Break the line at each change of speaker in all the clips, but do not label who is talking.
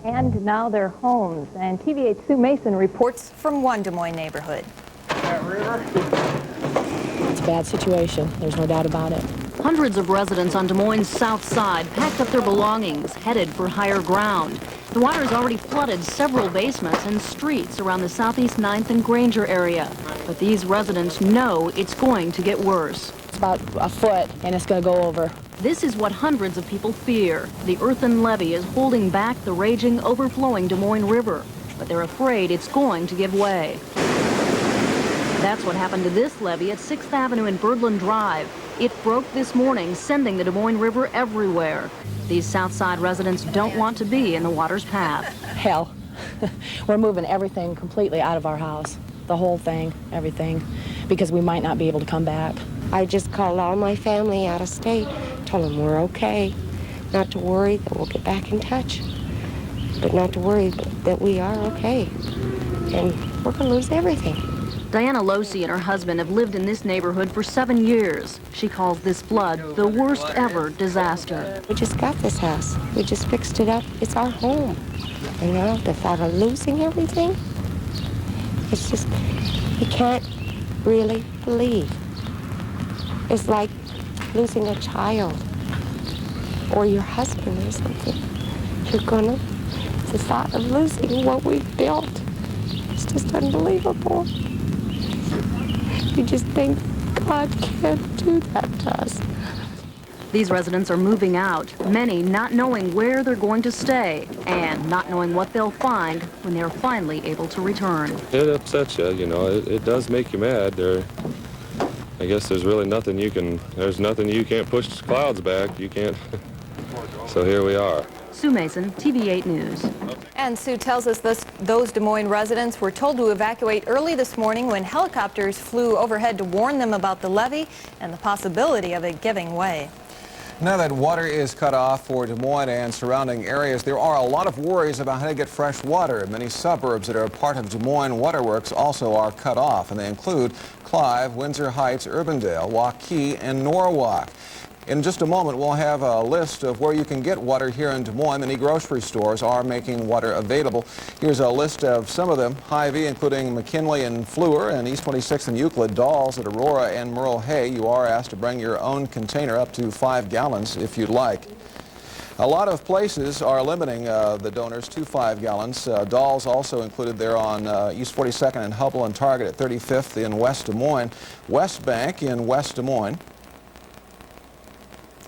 and now their homes. And TV-8's Sue Mason reports from one Des Moines neighborhood.
That river?
It's a bad situation. There's no doubt about it.
Hundreds of residents on Des Moines' south side packed up their belongings, headed for higher ground. The water has already flooded several basements and streets around the southeast 9th and Granger area. But these residents know it's going to get worse.
It's about a foot, and it's going to go over.
This is what hundreds of people fear. The earthen levee is holding back the raging, overflowing Des Moines River. But they're afraid it's going to give way. That's what happened to this levee at 6th Avenue and Birdland Drive. It broke this morning, sending the Des Moines River everywhere. These Southside residents don't want to be in the water's path.
Hell, we're moving everything completely out of our house. The whole thing, everything, because we might not be able to come back.
I just called all my family out of state, told them we're okay, not to worry, that we'll get back in touch, but not to worry that we are okay, and we're going to lose everything.
Diana Losey and her husband have lived in this neighborhood for 7 years. She calls this flood the worst ever disaster.
We just got this house. We just fixed it up. It's our home. You know, the thought of losing everything, it's just, you can't really believe. It's like losing a child or your husband or something. The thought of losing what we've built, it's just unbelievable. You just think God can't do that to us.
These residents are moving out, many not knowing where they're going to stay and not knowing what they'll find when they're finally able to return.
It upsets you, you know, it does make you mad. I guess there's really nothing you can't push clouds back, you can't. So here we are.
Sue Mason, TV-8 News.
And Sue tells us those Des Moines residents were told to evacuate early this morning when helicopters flew overhead to warn them about the levee and the possibility of it giving way.
Now that water is cut off for Des Moines and surrounding areas, there are a lot of worries about how to get fresh water. Many suburbs that are part of Des Moines waterworks also are cut off, and they include Clive, Windsor Heights, Urbandale, Waukee, and Norwalk. In just a moment, we'll have a list of where you can get water here in Des Moines. Many grocery stores are making water available. Here's a list of some of them. Hy-Vee, including McKinley and Fleur, and East 26th and Euclid, Dolls at Aurora and Merle Hay. You are asked to bring your own container up to 5 gallons if you'd like. A lot of places are limiting the donors to 5 gallons. Dolls also included there on East 42nd and Hubble, and Target at 35th in West Des Moines. West Bank in West Des Moines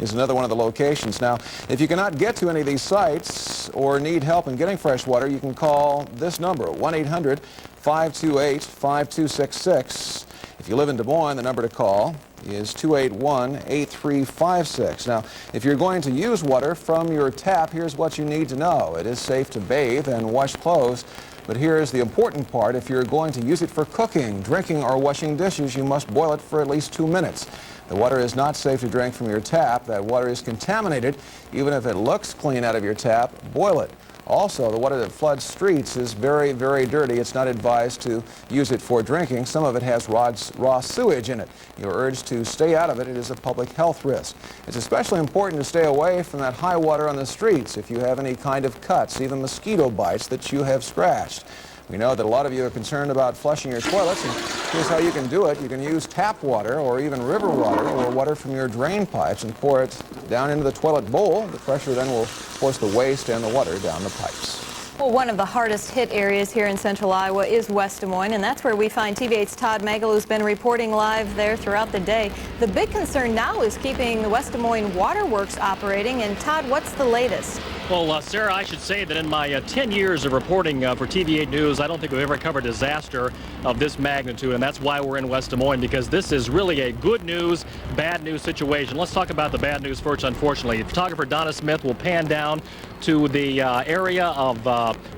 is another one of the locations. Now, if you cannot get to any of these sites or need help in getting fresh water, you can call this number, 1-800-528-5266. If you live in Des Moines, the number to call is 281-8356. Now, if you're going to use water from your tap, here's what you need to know. It is safe to bathe and wash clothes, but here's the important part. If you're going to use it for cooking, drinking, or washing dishes, you must boil it for at least 2 minutes. The water is not safe to drink from your tap. That water is contaminated. Even if it looks clean out of your tap, boil it. Also, the water that floods streets is very, very dirty. It's not advised to use it for drinking. Some of it has raw sewage in it. You're urged to stay out of it. It is a public health risk. It's especially important to stay away from that high water on the streets if you have any kind of cuts, even mosquito bites that you have scratched. We know that a lot of you are concerned about flushing your toilets, and here's how you can do it. You can use tap water or even river water or water from your drain pipes and pour it down into the toilet bowl. The pressure then will force the waste and the water down the pipes.
Well, one of the hardest hit areas here in central Iowa is West Des Moines, and that's where we find TV-8's Todd Magel, who's been reporting live there throughout the day. The big concern now is keeping the West Des Moines waterworks operating. And Todd, what's the latest?
Well, Sarah, I should say that in my 10 years of reporting for TV-8 News, I don't think we've ever covered a disaster of this magnitude, and that's why we're in West Des Moines, because this is really a good news, bad news situation. Let's talk about the bad news first, unfortunately. Photographer Donna Smith will pan down to the area of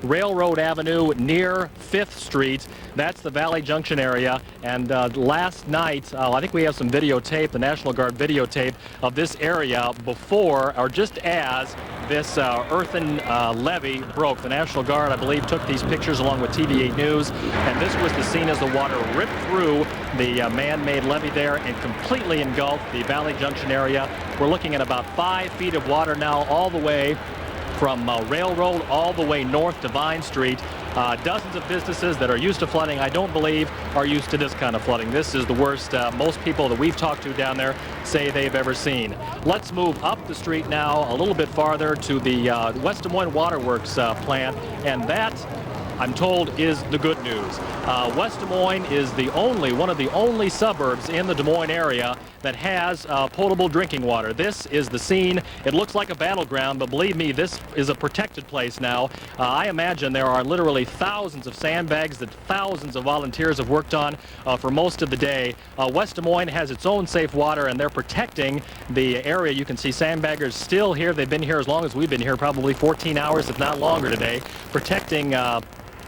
Railroad Avenue near 5th Street. That's the Valley Junction area. And last night, I think we have some videotape, the National Guard videotape of this area before or just as this earthen levee broke. The National Guard, I believe, took these pictures along with TV-8 News, and this was the scene as the water ripped through the man-made levee there and completely engulfed the Valley Junction area. We're looking at about 5 feet of water now all the way from Railroad all the way north to Vine Street. Dozens of businesses that are used to flooding, I don't believe, are used to this kind of flooding. This is the worst most people that we've talked to down there say they've ever seen. Let's move up the street now a little bit farther to the West Des Moines Waterworks plant, and that, I'm told, is the good news. West Des Moines is one of the only suburbs in the Des Moines area that has potable drinking water. This is the scene. It looks like a battleground, but believe me, this is a protected place now. I imagine there are literally thousands of sandbags that thousands of volunteers have worked on for most of the day. West Des Moines has its own safe water, and they're protecting the area. You can see sandbaggers still here. They've been here as long as we've been here, probably 14 hours, if not longer today, protecting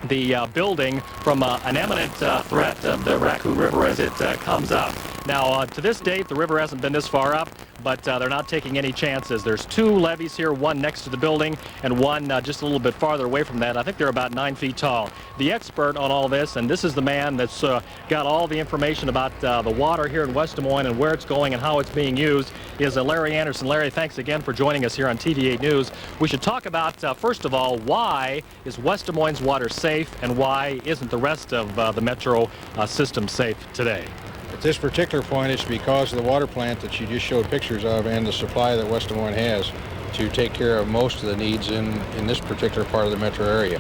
the building from an imminent threat of the Raccoon River as it comes up. Now, to this date, the river hasn't been this far up, but they're not taking any chances. There's two levees here, one next to the building and one just a little bit farther away from that. I think they're about 9 feet tall. The expert on all this, and this is the man that's got all the information about the water here in West Des Moines and where it's going and how it's being used, is Larry Anderson. Larry, thanks again for joining us here on TV-8 News. We should talk about, first of all, why is West Des Moines water safe and why isn't the rest of the metro system safe today?
At this particular point, it's because of the water plant that you just showed pictures of and the supply that West Des Moines has to take care of most of the needs in this particular part of the metro area.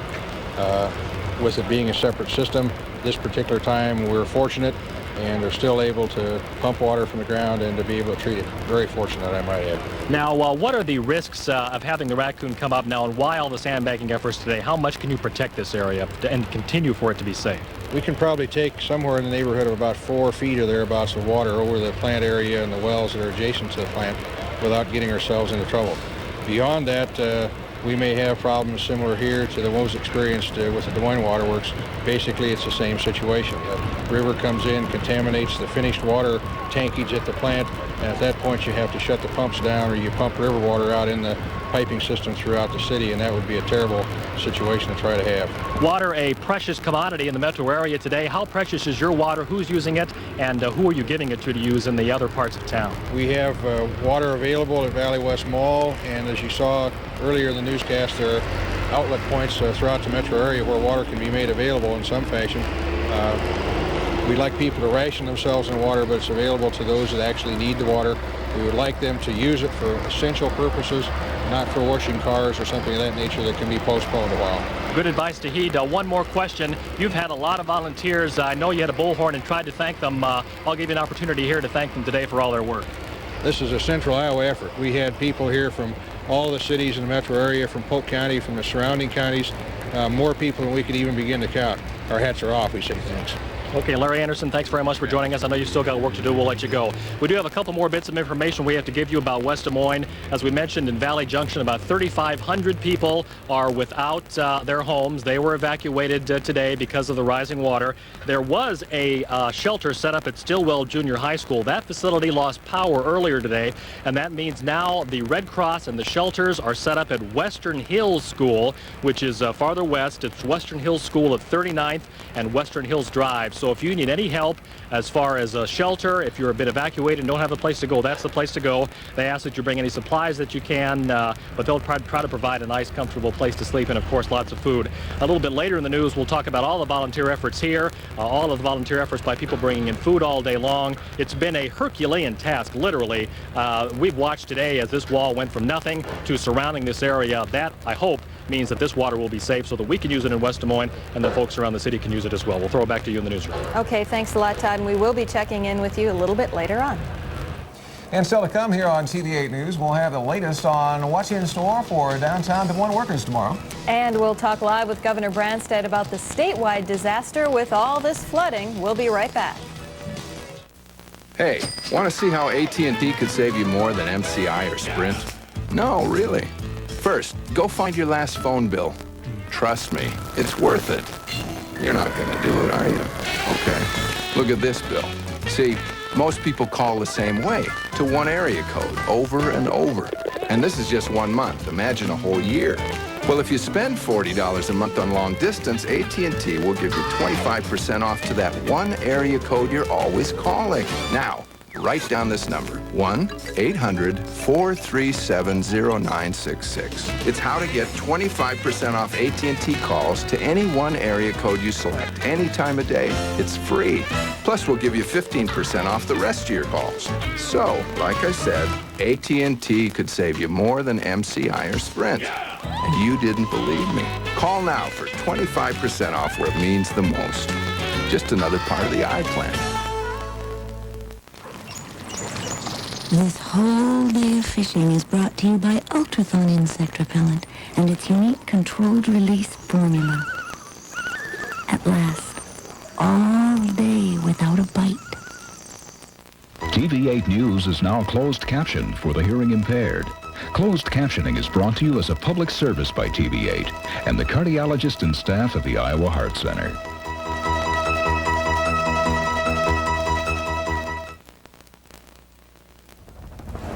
With it being a separate system, this particular time we're fortunate and are still able to pump water from the ground and to be able to treat it. Very fortunate, I might add.
Now, what are the risks of having the raccoon come up now, and why all the sandbagging efforts today? How much can you protect this area and continue for it to be safe?
We can probably take somewhere in the neighborhood of about 4 feet or thereabouts of water over the plant area and the wells that are adjacent to the plant without getting ourselves into trouble. Beyond that, we may have problems similar here to the ones experienced with the Des Moines Waterworks. Basically, it's the same situation. The river comes in, contaminates the finished water tankage at the plant, and at that point you have to shut the pumps down or you pump river water out in the piping system throughout the city, and that would be a terrible situation to try to have.
Water, a precious commodity in the metro area today. How precious is your water? Who's using it? And who are you giving it to use in the other parts of town?
We have water available at Valley West Mall, and as you saw earlier in the newscast, there are outlet points throughout the metro area where water can be made available in some fashion. We'd like people to ration themselves in water, but it's available to those that actually need the water. We would like them to use it for essential purposes, not for washing cars or something of that nature that can be postponed a while.
Good advice to heed. One more question. You've had a lot of volunteers. I know you had a bullhorn and tried to thank them. I'll give you an opportunity here to thank them today for all their work.
This is a central Iowa effort. We had people here from all the cities in the metro area, from Polk County, from the surrounding counties, more people than we could even begin to count. Our hats are off. We say thanks.
Okay, Larry Anderson, thanks very much for joining us. I know you've still got work to do. We'll let you go. We do have a couple more bits of information we have to give you about West Des Moines. As we mentioned, in Valley Junction, about 3,500 people are without their homes. They were evacuated today because of the rising water. There was a shelter set up at Stillwell Junior High School. That facility lost power earlier today, and that means now the Red Cross and the shelters are set up at Western Hills School, which is farther west. It's Western Hills School at 39th and Western Hills Drive. So if you need any help as far as a shelter, if you're a bit evacuated and don't have a place to go, that's the place to go. They ask that you bring any supplies that you can, but they'll try to provide a nice, comfortable place to sleep and, of course, lots of food. A little bit later in the news, we'll talk about all the volunteer efforts here, all of the volunteer efforts by people bringing in food all day long. It's been a Herculean task, literally. We've watched today as this wall went from nothing to surrounding this area. That, I hope, means that this water will be safe so that we can use it in West Des Moines and the folks around the city can use it as well. We'll throw it back to you in the newsroom.
Okay, thanks a lot, Todd, and we will be checking in with you a little bit later on.
And still to come here on TV-8 News, we'll have the latest on what's in store for downtown Des Moines workers tomorrow.
And we'll talk live with Governor Branstad about the statewide disaster with all this flooding. We'll be right back.
Hey, want to see how AT&T could save you more than MCI or Sprint? No, really. First, go find your last phone bill. Trust me, it's worth it. You're not going to do it, are you? Okay. Look at this bill. See, most people call the same way, to one area code, over and over. And this is just 1 month. Imagine a whole year. Well, if you spend $40 a month on long distance, AT&T will give you 25% off to that one area code you're always calling. Now, Write down this number, 1-800-437-0966. It's how to get 25% off AT&T calls to any one area code you select any time of day. It's free. Plus, we'll give you 15% off the rest of your calls. So, like I said, AT&T could save you more than MCI or Sprint. And you didn't believe me. Call now for 25% off where it means the most. Just another part of the I plan.
This whole day of fishing is brought to you by Ultrathon Insect Repellent and its unique controlled release formula. At last, all day without a bite.
TV-8 News is now closed captioned for the hearing impaired. Closed captioning is brought to you as a public service by TV-8 and the cardiologist and staff of the Iowa Heart Center.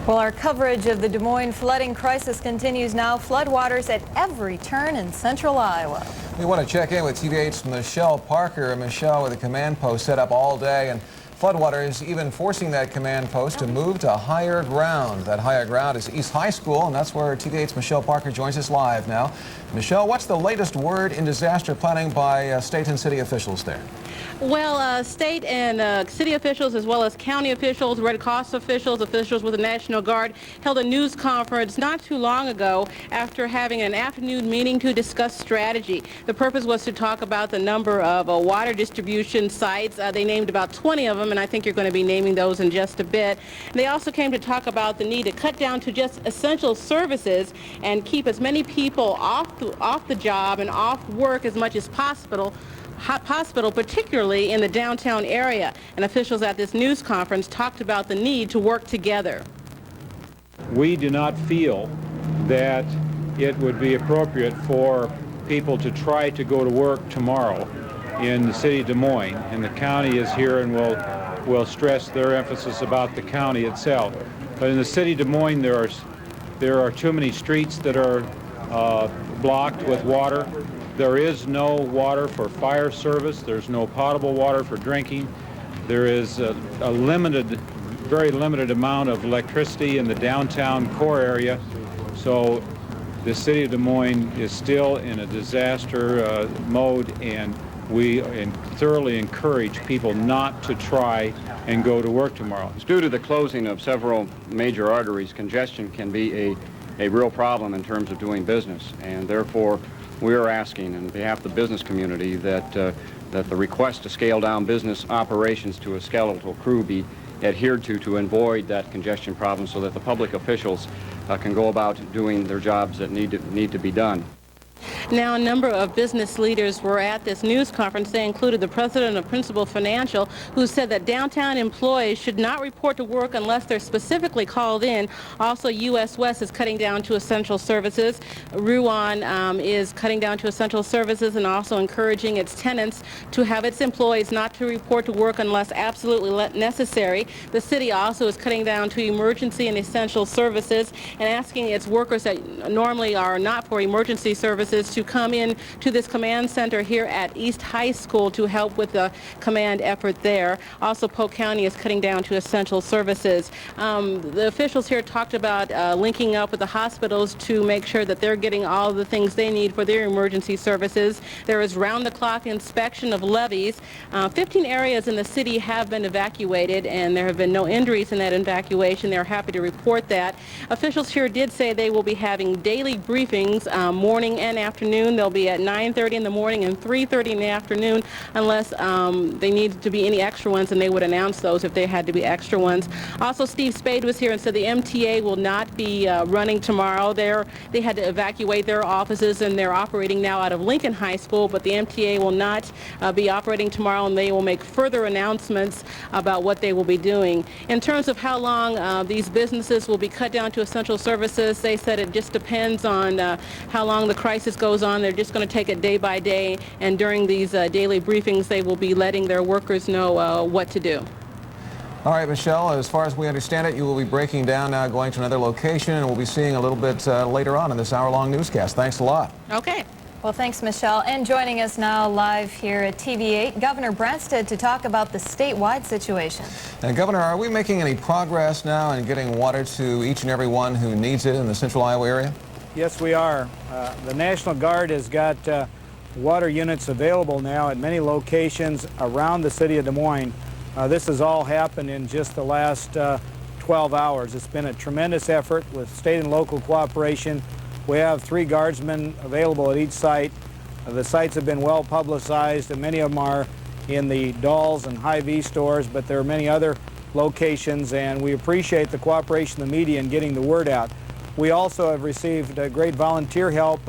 Well, our coverage of the Des Moines flooding crisis continues now. Floodwaters at every turn in central Iowa.
We want to check in with TV-8's Michelle Parker. Michelle with a command post set up all day, and floodwaters even forcing that command post to move to higher ground. That higher ground is East High School, and that's where TV-8's Michelle Parker joins us live now. Michelle, what's the latest word in disaster planning by state and city officials there?
Well, state and city officials, as well as county officials, Red Cross officials, officials with the National Guard, held a news conference not too long ago after having an afternoon meeting to discuss strategy. The purpose was to talk about the number of water distribution sites. They named about 20 of them, and I think you're going to be naming those in just a bit. They also came to talk about the need to cut down to just essential services and keep as many people off the job and off work as much as possible, particularly in the downtown area. And officials at this news conference talked about the need to work together.
We do not feel that it would be appropriate for people to try to go to work tomorrow in the city of Des Moines. And the county is here and will stress their emphasis about the county itself. But in the city of Des Moines, there are too many streets that are blocked with water. There is no water for fire service. There's no potable water for drinking. There is a very limited amount of electricity in the downtown core area. So the city of Des Moines is still in a disaster mode, and we thoroughly encourage people not to try and go to work tomorrow.
Due to the closing of several major arteries, congestion can be a real problem in terms of doing business, and therefore we are asking on behalf of the business community that the request to scale down business operations to a skeletal crew be adhered to avoid that congestion problem so that the public officials can go about doing their jobs that need to be done.
Now, a number of business leaders were at this news conference. They included the president of Principal Financial, who said that downtown employees should not report to work unless they're specifically called in. Also, U.S. West is cutting down to essential services. Ruan is cutting down to essential services and also encouraging its tenants to have its employees not to report to work unless absolutely necessary. The city also is cutting down to emergency and essential services and asking its workers that normally are not for emergency services to come in to this command center here at East High School to help with the command effort there. Also, Polk County is cutting down to essential services. The officials here talked about linking up with the hospitals to make sure that they're getting all the things they need for their emergency services. There is round-the-clock inspection of levees. 15 areas in the city have been evacuated, and there have been no injuries in that evacuation. They're happy to report that. Officials here did say they will be having daily briefings morning and afternoon. They'll be at 9:30 in the morning and 3:30 in the afternoon unless they need to be any extra ones, and they would announce those if they had to be extra ones. Also, Steve Spade was here and said the MTA will not be running tomorrow. They had to evacuate their offices, and they're operating now out of Lincoln High School, but the MTA will not be operating tomorrow, and they will make further announcements about what they will be doing. In terms of how long these businesses will be cut down to essential services, they said it just depends on how long the crisis goes on. They're just going to take it day by day, and during these daily briefings they will be letting their workers know what to do.
All right, Michelle, as far as we understand it, you will be breaking down now, going to another location, and we'll be seeing a little bit later on in this hour-long newscast. Thanks a lot.
Okay.
Well, thanks, Michelle. And joining us now live here at TV-8, Governor Branstad to talk about the statewide situation.
Now, Governor, are we making any progress now in getting water to each and every one who needs it in the central Iowa area?
Yes, we are. The National Guard has got water units available now at many locations around the city of Des Moines. This has all happened in just the last 12 hours. It's been a tremendous effort with state and local cooperation. We have 3 guardsmen available at each site. The sites have been well publicized, and many of them are in the Dolls and Hy-Vee stores, but there are many other locations, and we appreciate the cooperation of the media in getting the word out. We also have received great volunteer help.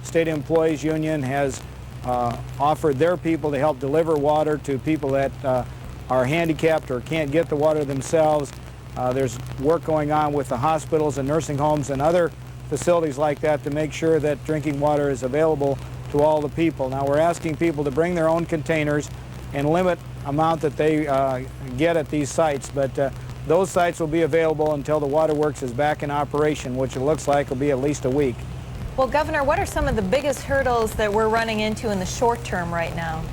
State Employees Union has offered their people to help deliver water to people that are handicapped or can't get the water themselves. There's work going on with the hospitals and nursing homes and other facilities like that to make sure that drinking water is available to all the people. Now, we're asking people to bring their own containers and limit amount that they get at these sites, but those sites will be available until the waterworks is back in operation, which it looks like will be at least a week.
Well, Governor, what are some of the biggest hurdles that we're running into in the short term right now?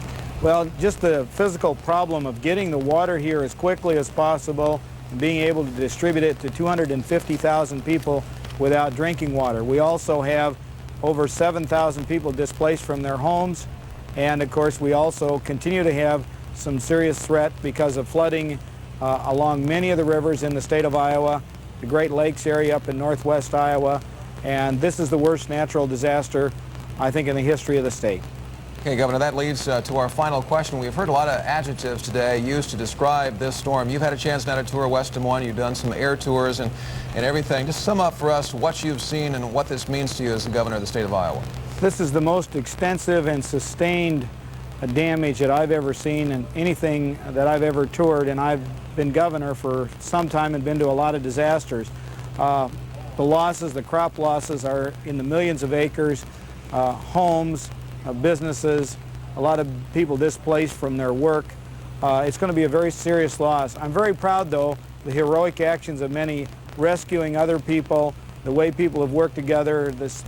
Well, just the physical problem of getting the water here as quickly as possible and being able to distribute it to 250,000 people without drinking water. We also have over 7,000 people displaced from their homes, and of course we also continue to have some serious threat because of flooding along many of the rivers in the state of Iowa, the Great Lakes area up in northwest Iowa, and this is the worst natural disaster, I think, in the history of the state.
Okay, Governor, that leads to our final question. We've heard a lot of adjectives today used to describe this storm. You've had a chance now to tour West Des Moines. You've done some air tours and everything. Just sum up for us what you've seen and what this means to you as the governor of the state of Iowa.
This is the most extensive and sustained damage that I've ever seen in anything that I've ever toured, and I've been governor for some time and been to a lot of disasters. The losses, the crop losses, are in the millions of acres, homes, businesses, a lot of people displaced from their work. It's going to be a very serious loss. I'm very proud, though, the heroic actions of many rescuing other people, the way people have worked together, this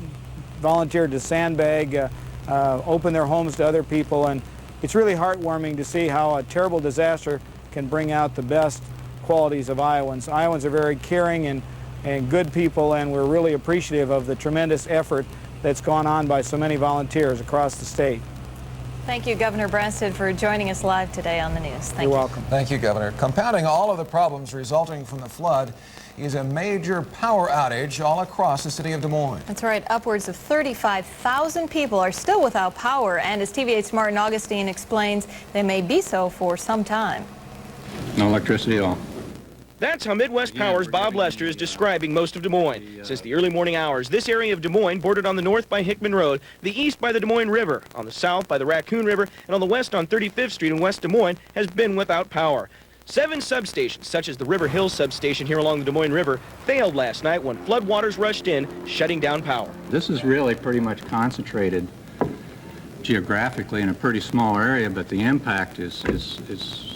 volunteered to sandbag, open their homes to other people, and it's really heartwarming to see how a terrible disaster can bring out the best qualities of Iowans. Iowans are very caring and good people, and we're really appreciative of the tremendous effort that's gone on by so many volunteers across the state.
Thank you, Governor Branstad, for joining us live today on the news. Thank you.
You're welcome.
Thank you, Governor. Compounding all of the problems resulting from the flood is a major power outage all across the city of Des Moines.
That's right. Upwards of 35,000 people are still without power, and as TV-8's Martin Augustine explains, they may be so for some time.
No electricity at all.
That's how Midwest Power's Bob Lester is describing most of Des Moines. Since the early morning hours, this area of Des Moines, bordered on the north by Hickman Road, the east by the Des Moines River, on the south by the Raccoon River, and on the west on 35th Street in West Des Moines, has been without power. 7 substations, such as the River Hill substation here along the Des Moines River, failed last night when floodwaters rushed in, shutting down power.
This is really pretty much concentrated geographically in a pretty small area, but the impact is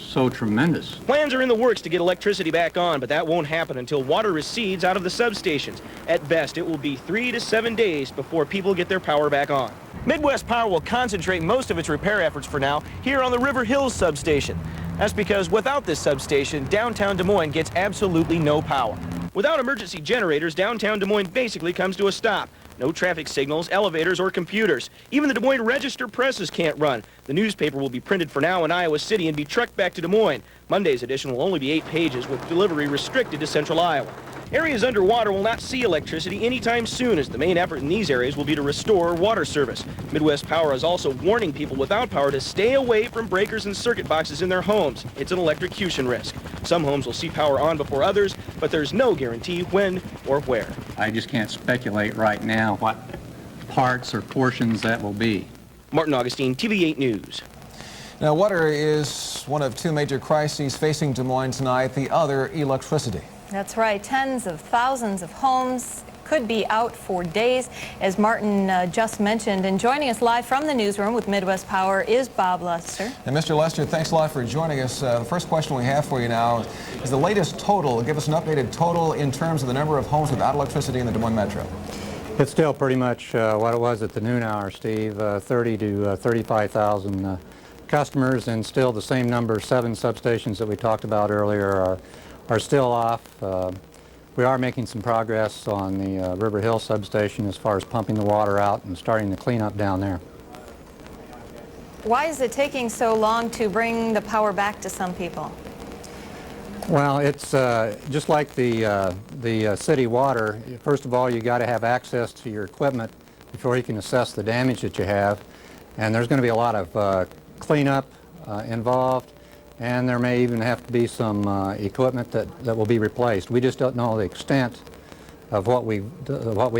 so tremendous.
Plans are in the works to get electricity back on, but that won't happen until water recedes out of the substations. At best, it will be 3 to 7 days before people get their power back on. Midwest Power will concentrate most of its repair efforts for now here on the River Hills substation. That's because without this substation, downtown Des Moines gets absolutely no power. Without emergency generators, downtown Des Moines basically comes to a stop. No traffic signals, elevators, or computers. Even the Des Moines Register presses can't run. The newspaper will be printed for now in Iowa City and be trucked back to Des Moines. Monday's edition will only be 8 pages, with delivery restricted to central Iowa. Areas underwater will not see electricity anytime soon, as the main effort in these areas will be to restore water service. Midwest Power is also warning people without power to stay away from breakers and circuit boxes in their homes. It's an electrocution risk. Some homes will see power on before others, but there's no guarantee when or where.
I just can't speculate right now what parts or portions that will be.
Martin Augustine, TV-8 News.
Now, water is one of 2 major crises facing Des Moines tonight, the other electricity.
That's right. Tens of thousands of homes could be out for days, as Martin just mentioned. And joining us live from the newsroom with Midwest Power is Bob Lester.
And Mr. Lester, thanks a lot for joining us. The first question we have for you now is the latest total. Give us an updated total in terms of the number of homes without electricity in the Des Moines Metro.
It's still pretty much what it was at the noon hour, Steve, 30 to 35,000 customers, and still the same number, 7 substations that we talked about earlier are still off. We are making some progress on the River Hill substation as far as pumping the water out and starting the cleanup down there.
Why is it taking so long to bring the power back to some people?
Well, it's just like the city water. First of all, you got to have access to your equipment before you can assess the damage that you have. And there's going to be a lot of cleanup involved, and there may even have to be some equipment that will be replaced. We just don't know the extent of what we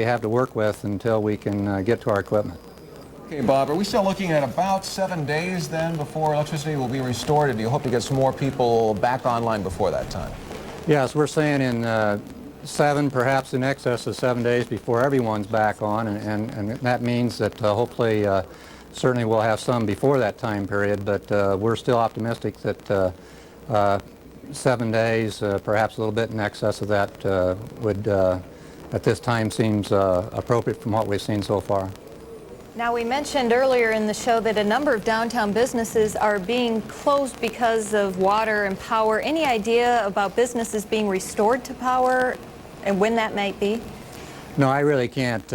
have to work with until we can get to our equipment.
Okay, Bob, are we still looking at about 7 days then before electricity will be restored, or do you hope to get some more people back online before that time?
Yes, we're saying in 7, perhaps in excess of 7 days before everyone's back on, and that means that hopefully certainly we'll have some before that time period, but we're still optimistic that 7 days, perhaps a little bit in excess of that, would at this time seems appropriate from what we've seen so far.
Now, we mentioned earlier in the show that a number of downtown businesses are being closed because of water and power. Any idea about businesses being restored to power and when that might be?
No, I really can't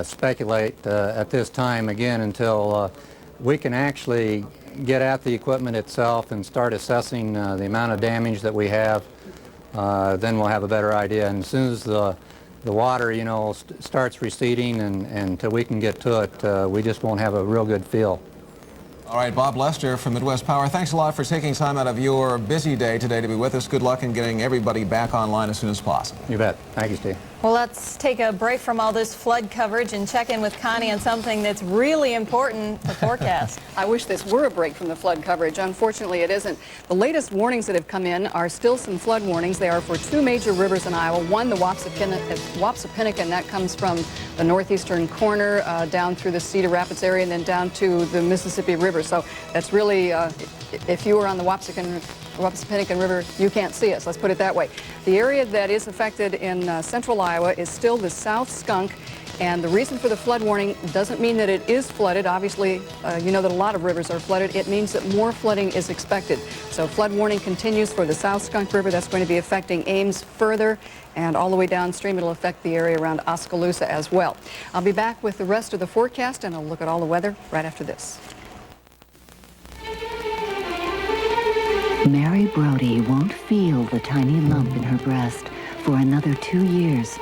speculate at this time, again, until we can actually get at the equipment itself and start assessing the amount of damage that we have. Then we'll have a better idea. And as soon as the water, you know, starts receding and until we can get to it, we just won't have a real good feel.
All right, Bob Lester from Midwest Power, thanks a lot for taking time out of your busy day today to be with us. Good luck in getting everybody back online as soon as possible.
You bet. Thank you, Steve.
Well, let's take a break from all this flood coverage and check in with Connie on something that's really important, the forecast.
I wish this were a break from the flood coverage. Unfortunately, it isn't. The latest warnings that have come in are still some flood warnings. They are for 2 major rivers in Iowa. One, the Wapsipinicon, and that comes from the northeastern corner down through the Cedar Rapids area and then down to the Mississippi River. So that's really, if you were on the Wapsipinicon River, you can't see us, let's put it that way. The area that is affected in central Iowa is still the South Skunk, and the reason for the flood warning doesn't mean that it is flooded. Obviously, you know that a lot of rivers are flooded. It means that more flooding is expected. So flood warning continues for the South Skunk River. That's going to be affecting Ames further, and all the way downstream it'll affect the area around Oskaloosa as well. I'll be back with the rest of the forecast, and I'll look at all the weather right after this.
Mary Brody won't feel the tiny lump in her breast for another 2 years.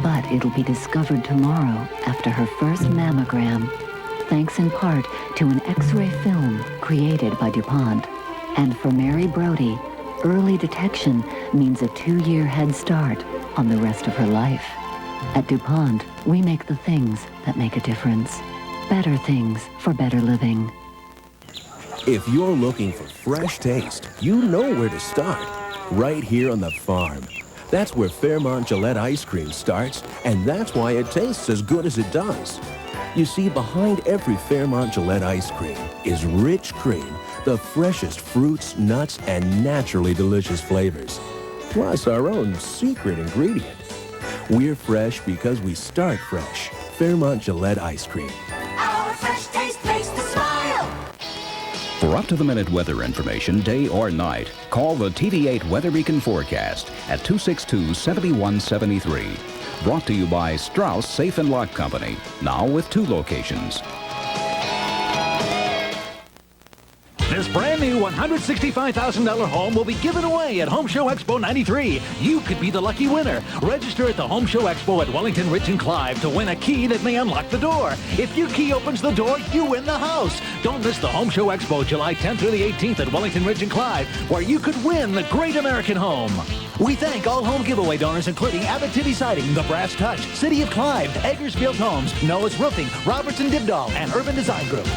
But it'll be discovered tomorrow after her first mammogram, thanks in part to an X-ray film created by DuPont. And for Mary Brody, early detection means a 2-year head start on the rest of her life. At DuPont, we make the things that make a difference. Better things for better living.
If you're looking for fresh taste, you know where to start. Right here on the farm. That's where Fairmont Gillette ice cream starts, and that's why it tastes as good as it does. You see, behind every Fairmont Gillette ice cream is rich cream, the freshest fruits, nuts, and naturally delicious flavors. Plus our own secret ingredient. We're fresh because we start fresh. Fairmont Gillette ice cream.
Our fresh taste makes the smile.
For up-to-the-minute weather information, day or night, call the TV-8 Weather Beacon Forecast at 262-7173. Brought to you by Strauss Safe & Lock Company, now with 2 locations.
This brand new $165,000 home will be given away at Home Show Expo 93. You could be the lucky winner. Register at the Home Show Expo at Wellington Ridge and Clive to win a key that may unlock the door. If your key opens the door, you win the house. Don't miss the Home Show Expo July 10th through the 18th at Wellington Ridge and Clive, where you could win the great American home. We thank all home giveaway donors, including Abbott Tibby Siding, The Brass Touch, City of Clive, Eggersfield Homes, Noah's Roofing, Robertson Dibdall, and Urban Design Group.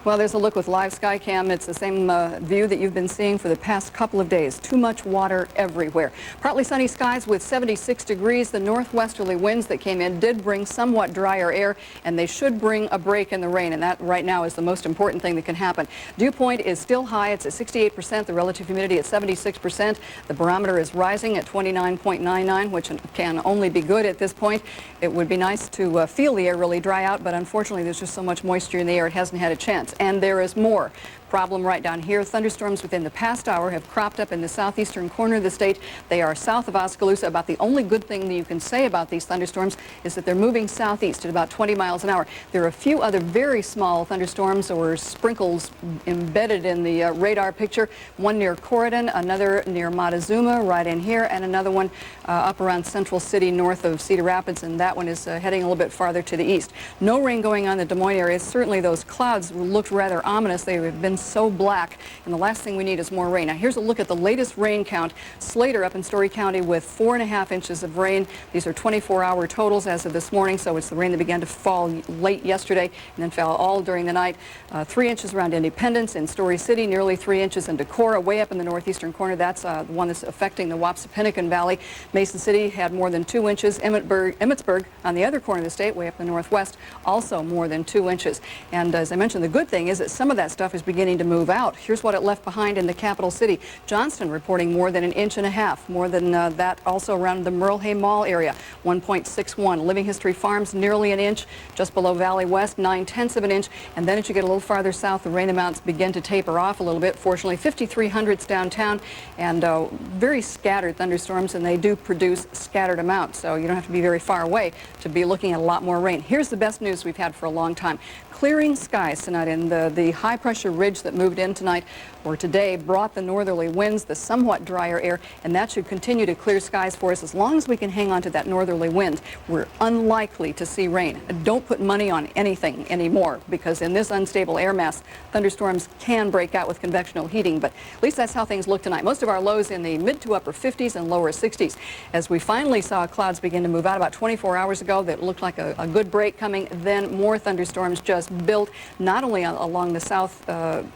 Well, there's a look with live Skycam. It's the same view that you've been seeing for the past couple of days. Too much water everywhere. Partly sunny skies with 76 degrees. The northwesterly winds that came in did bring somewhat drier air, and they should bring a break in the rain, and that right now is the most important thing that can happen. Dew point is still high. It's at 68%. The relative humidity at 76%. The barometer is rising at 29.99, which can only be good at this point. It would be nice to feel the air really dry out, but unfortunately there's just so much moisture in the air it hasn't had a chance. And there is more. Problem right down here. Thunderstorms within the past hour have cropped up in the southeastern corner of the state. They are south of Oskaloosa. About the only good thing that you can say about these thunderstorms is that they're moving southeast at about 20 miles an hour. There are a few other very small thunderstorms or sprinkles embedded in the radar picture. One near Corydon, another near Montezuma right in here, and another one up around Central City north of Cedar Rapids, and that one is heading a little bit farther to the east. No rain going on in the Des Moines area. Certainly those clouds looked rather ominous. They have been so black, and the last thing we need is more rain. Now here's a look at the latest rain count. Slater up in Story County with 4.5 inches of rain. These are 24-hour totals as of this morning, so it's the rain that began to fall late yesterday and then fell all during the night. 3 inches around Independence, in Story City, nearly 3 inches in Decorah, way up in the northeastern corner. That's the one that's affecting the Wapsipinicon Valley. Mason City had more than 2 inches. Emmitsburg on the other corner of the state, way up in the northwest, also more than 2 inches. And as I mentioned, the good thing is that some of that stuff is beginning to move out. Here's what it left behind in the capital city. Johnston reporting more than 1.5 inches, more than that also around the Merle Hay Mall area, 1.61. Living History Farms, nearly 1 inch. Just below Valley West, 9/10 of an inch. And then as you get a little farther south, the rain amounts begin to taper off a little bit. Fortunately, 5,300s downtown, and very scattered thunderstorms, and they do produce scattered amounts. So you don't have to be very far away to be looking at a lot more rain. Here's the best news we've had for a long time. Clearing skies tonight, and the high pressure ridge that moved in tonight or today brought the northerly winds, the somewhat drier air, and that should continue to clear skies for us. As long as we can hang on to that northerly wind, we're unlikely to see rain. Don't put money on anything anymore, because in this unstable air mass, thunderstorms can break out with convectional heating, but at least that's how things look tonight. Most of our lows in the mid to upper 50s and lower 60s. As we finally saw clouds begin to move out about 24 hours ago, that looked like a good break coming, then more thunderstorms just built, not only along the south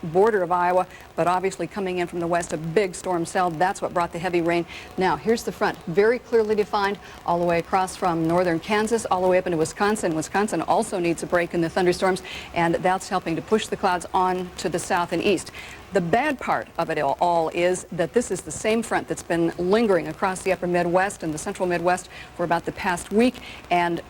border of Iowa, but obviously coming in from the west, a big storm cell. That's what brought the heavy rain. Now, here's the front, very clearly defined, all the way across from northern Kansas, all the way up into Wisconsin. Wisconsin also needs a break in the thunderstorms, and that's helping to push the clouds on to the south and east. The bad part of it all is that this is the same front that's been lingering across the upper Midwest and the central Midwest for about the past week, and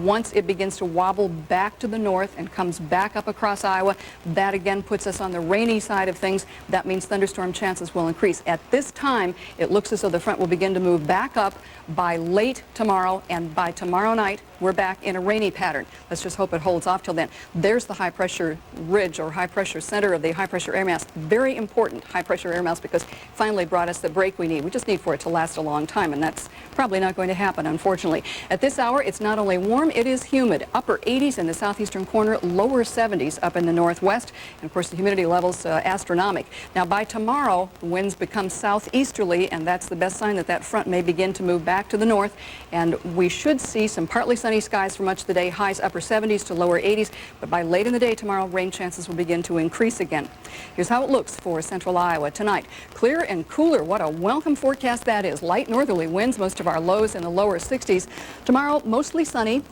once it begins to wobble back to the north and comes back up across Iowa, that again puts us on the rainy side of things. That means thunderstorm chances will increase. At this time, it looks as though the front will begin to move back up by late tomorrow, and by tomorrow night, we're back in a rainy pattern. Let's just hope it holds off till then. There's the high pressure ridge or high pressure center of the high pressure air mass. Very important high pressure air mass, because it finally brought us the break we need. We just need for it to last a long time, and that's probably not going to happen, unfortunately. At this hour, it's not only warm, it is humid. Upper 80s in the southeastern corner, lower 70s up in the northwest, and of course the humidity levels astronomical. Now by tomorrow, the winds become southeasterly, and that's the best sign that that front may begin to move back to the north, and we should see some partly sunny skies for much of the day, highs upper 70s to lower 80s, but by late in the day tomorrow, rain chances will begin to increase again. Here's how it looks for central Iowa tonight. Clear and cooler. What a welcome forecast that is. Light northerly winds, most of our lows in the lower 60s. Tomorrow, mostly sunny.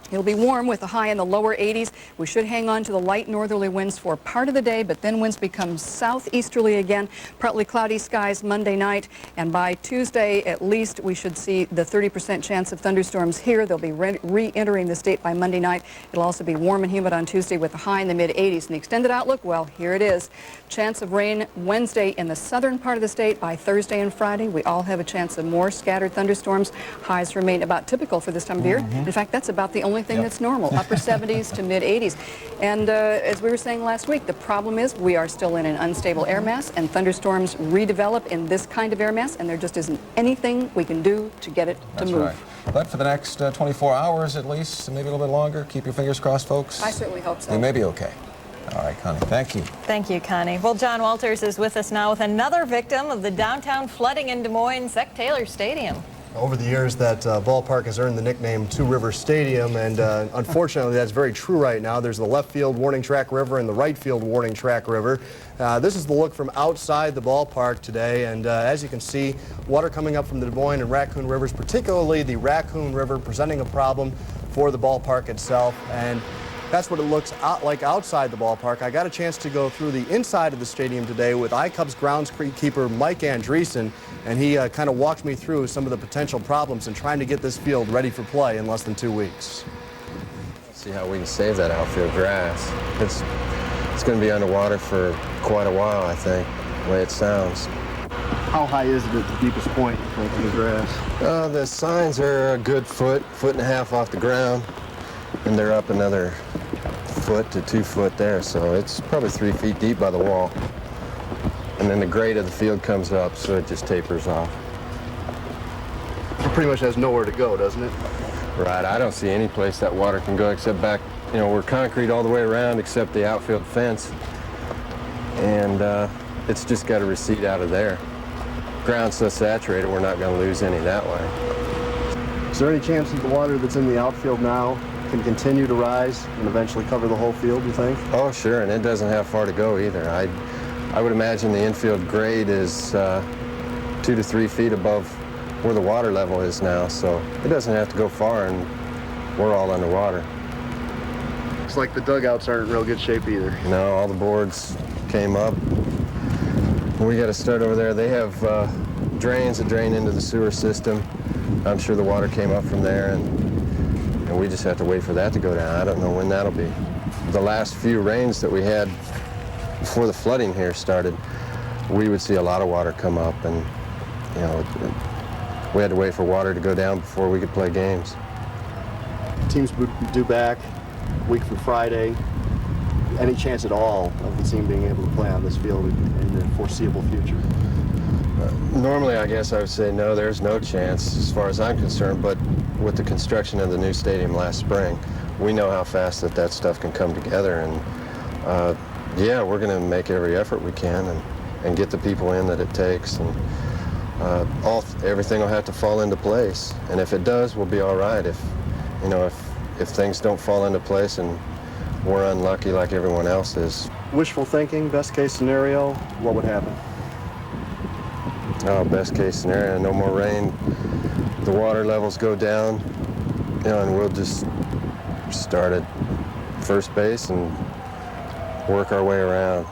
It'll be warm with a high in the lower 80s. We should hang on to the light northerly winds for part of the day, but then winds become southeasterly again. Partly cloudy skies Monday night, and by Tuesday at least we should see the 30% chance of thunderstorms here. They'll be re-entering the state by Monday night. It'll also be warm and humid on Tuesday with a high in the mid-80s. And the extended outlook, well, here it is. Chance of rain Wednesday in the southern part of the state. By Thursday and Friday, we all have a chance of more scattered thunderstorms. Highs remain about typical for this time of year. In fact, that's about the only thing that's normal, upper 70s to mid 80s. And as we were saying last week, the problem is we are still in an unstable air mass, and thunderstorms redevelop in this kind of air mass, and there just isn't anything we can do to get it to move.
Right. But for the next 24 hours at least, maybe a little bit longer, keep your fingers crossed, folks.
I certainly hope so.
We may be okay. All right, Connie, thank you.
Thank you, Connie. Well, John Walters is with us now with another victim of the downtown flooding in Des Moines, Zach Taylor Stadium.
Over the years, that ballpark has earned the nickname Two River Stadium, and unfortunately, that's very true right now. There's the left field warning track river and the right field warning track river. This is the look from outside the ballpark today, and as you can see, water coming up from the Des Moines and Raccoon rivers, particularly the Raccoon River, presenting a problem for the ballpark itself. And that's what it looks like outside the ballpark. I got a chance to go through the inside of the stadium today with iCubs groundskeeper Mike Andreessen, and he kind of walked me through some of the potential problems in trying to get this field ready for play in less than 2 weeks.
See how we can save that outfield grass. It's going to be underwater for quite a while, I think, the way it sounds.
How high is it at the deepest point in the grass?
The signs are a good foot and a half off the ground, and they're up another foot to 2 foot there, so it's probably 3 feet deep by the wall. And then the grade of the field comes up, so it just tapers off.
It pretty much has nowhere to go, doesn't it?
Right, I don't see any place that water can go except back, you know, we're concrete all the way around except the outfield fence. And it's just got to recede out of there. Ground's so saturated, we're not going to lose any that way.
Is there any chance that the water that's in the outfield now can continue to rise and eventually cover the whole field, you think?
Oh, sure, and it doesn't have far to go either. I would imagine the infield grade is 2 to 3 feet above where the water level is now, so it doesn't have to go far, and we're all underwater.
Looks like the dugouts aren't in real good shape either.
No, all the boards came up. We got to start over there. They have drains that drain into the sewer system. I'm sure the water came up from there, and we just have to wait for that to go down. I don't know when that'll be. The last few rains that we had before the flooding here started, we would see a lot of water come up, and you know, we had to wait for water to go down before we could play games.
Teams due back a week from Friday. Any chance at all of the team being able to play on this field in the foreseeable future?
Normally, I guess I would say no, there's no chance as far as I'm concerned, but with the construction of the new stadium last spring, we know how fast that stuff can come together, and yeah, we're going to make every effort we can and get the people in that it takes, and everything will have to fall into place, and if it does, we'll be all right. If things don't fall into place and we're unlucky like everyone else is.
Wishful thinking, best case scenario, what would happen?
Oh, best case scenario, no more rain. The water levels go down, you know, and we'll just start at first base and work our way around.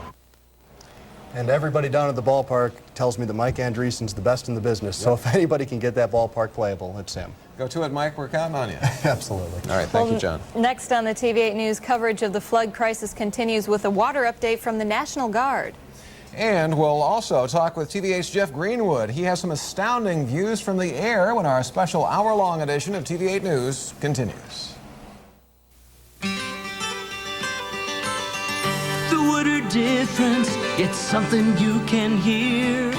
And everybody down at the ballpark tells me that Mike Andreessen's the best in the business, so if anybody can get that ballpark playable, it's him.
Go to it, Mike. We're counting on you.
Absolutely.
All right, thank you, John.
Next on the TV-8 News, coverage of the flood crisis continues with a water update from the National Guard.
And we'll also talk with TV-8's Jeff Greenwood. He has some astounding views from the air when our special hour-long edition of TV-8 News continues.
The water difference, it's something you can hear.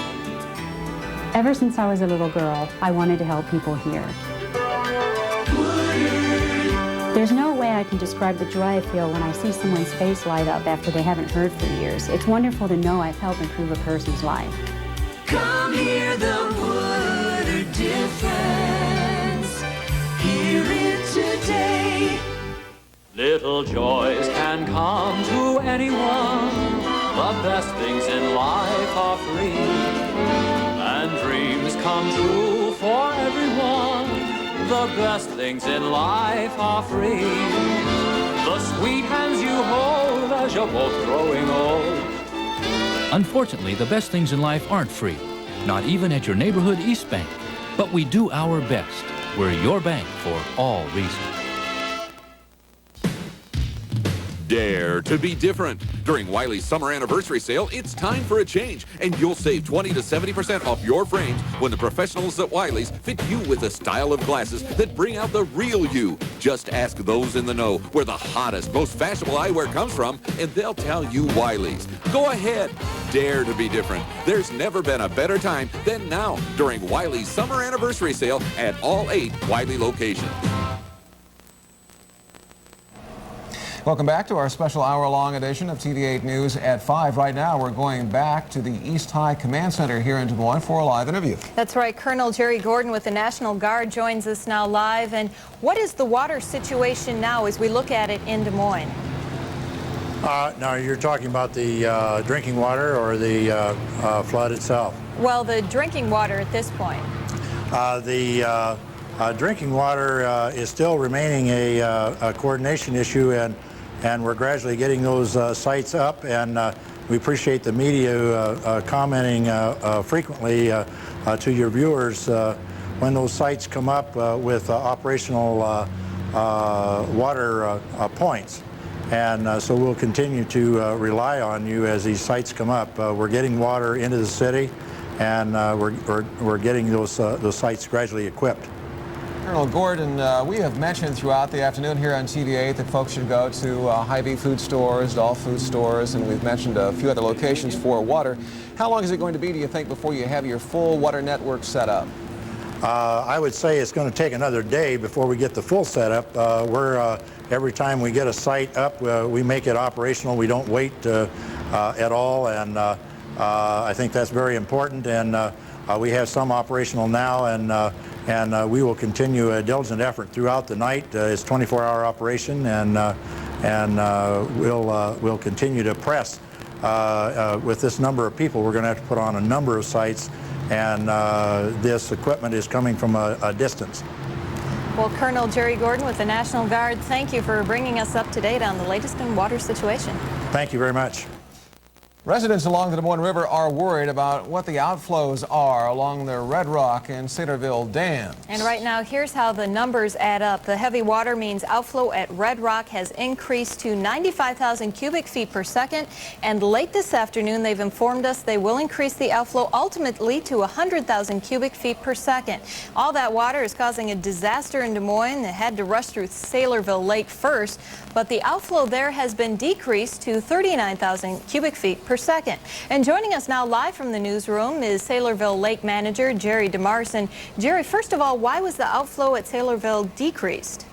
Ever since I was a little girl, I wanted to help people here. There's no way I can describe the joy I feel when I see someone's face light up after they haven't heard for years. It's wonderful to know I've helped improve a person's life.
Come hear the water difference. Hear it today.
Little joys can come to anyone. The best things in life are free. And dreams come true for everyone. The best things in life are free. The sweet hands you hold as you're both growing old.
Unfortunately, the best things in life aren't free. Not even at your neighborhood East Bank. But we do our best. We're your bank for all reasons.
Dare to be different. During Wiley's summer anniversary sale, it's time for a change, and you'll save 20 to 70% off your frames when the professionals at Wiley's fit you with a style of glasses that bring out the real you. Just ask those in the know where the hottest, most fashionable eyewear comes from, and they'll tell you Wiley's. Go ahead. Dare to be different. There's never been a better time than now during Wiley's summer anniversary sale at all 8 Wiley locations.
Welcome back to our special hour-long edition of TV-8 News at 5. Right now, we're going back to the East High Command Center here in Des Moines for a live interview.
That's right. Colonel Jerry Gordon with the National Guard joins us now live. And what is the water situation now as we look at it in Des Moines?
Now, you're talking about the drinking water or the flood itself?
Well, the drinking water at this point.
The drinking water is still remaining a coordination issue, and we're gradually getting those sites up, and we appreciate the media commenting frequently to your viewers when those sites come up with operational water points. And so we'll continue to rely on you as these sites come up. We're getting water into the city, and we're getting those sites gradually equipped.
Colonel Gordon, we have mentioned throughout the afternoon here on TV-8 that folks should go to Hy-Vee food stores, Doll food stores, and we've mentioned a few other locations for water. How long is it going to be, do you think, before you have your full water network set up?
I would say it's going to take another day before we get the full setup. Every time we get a site up, we make it operational. We don't wait at all, and I think that's very important. And we have some operational now, and we will continue a diligent effort throughout the night. It's 24-hour operation, and we'll continue to press. With this number of people, we're going to have to put on a number of sites, and this equipment is coming from a distance.
Well, Colonel Jerry Gordon with the National Guard, thank you for bringing us up to date on the latest in water situation.
Thank you very much.
Residents along the Des Moines River are worried about what the outflows are along the Red Rock and Saylorville dams.
And right now, here's how the numbers add up. The heavy water means outflow at Red Rock has increased to 95,000 cubic feet per second. And late this afternoon, they've informed us they will increase the outflow ultimately to 100,000 cubic feet per second. All that water is causing a disaster in Des Moines. It had to rush through Saylorville Lake first, but the outflow there has been decreased to 39,000 cubic feet per second. And joining us now live from the newsroom is Saylorville Lake Manager Jerry DeMars. And Jerry, first of all, why was the outflow at Saylorville decreased?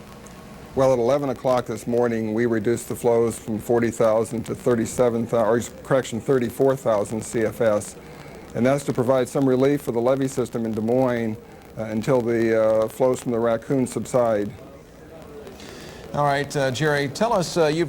Well, at 11 o'clock this morning, we reduced the flows from 40,000 to 34,000 CFS, and that's to provide some relief for the levee system in Des Moines until the flows from the Raccoon subside.
All right, Jerry, tell us, you've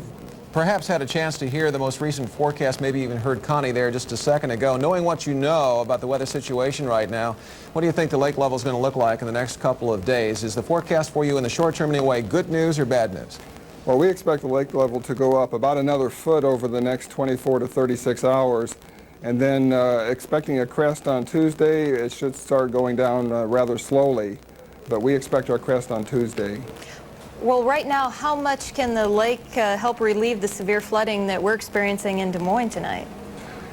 perhaps had a chance to hear the most recent forecast, maybe even heard Connie there just a second ago. Knowing what you know about the weather situation right now, what do you think the lake level is going to look like in the next couple of days? Is the forecast for you in the short term anyway good news or bad news?
Well, we expect the lake level to go up about another foot over the next 24 to 36 hours. And then expecting a crest on Tuesday, it should start going down rather slowly. But we expect our crest on Tuesday.
Well, right now, how much can the lake help relieve the severe flooding that we're experiencing in Des Moines tonight?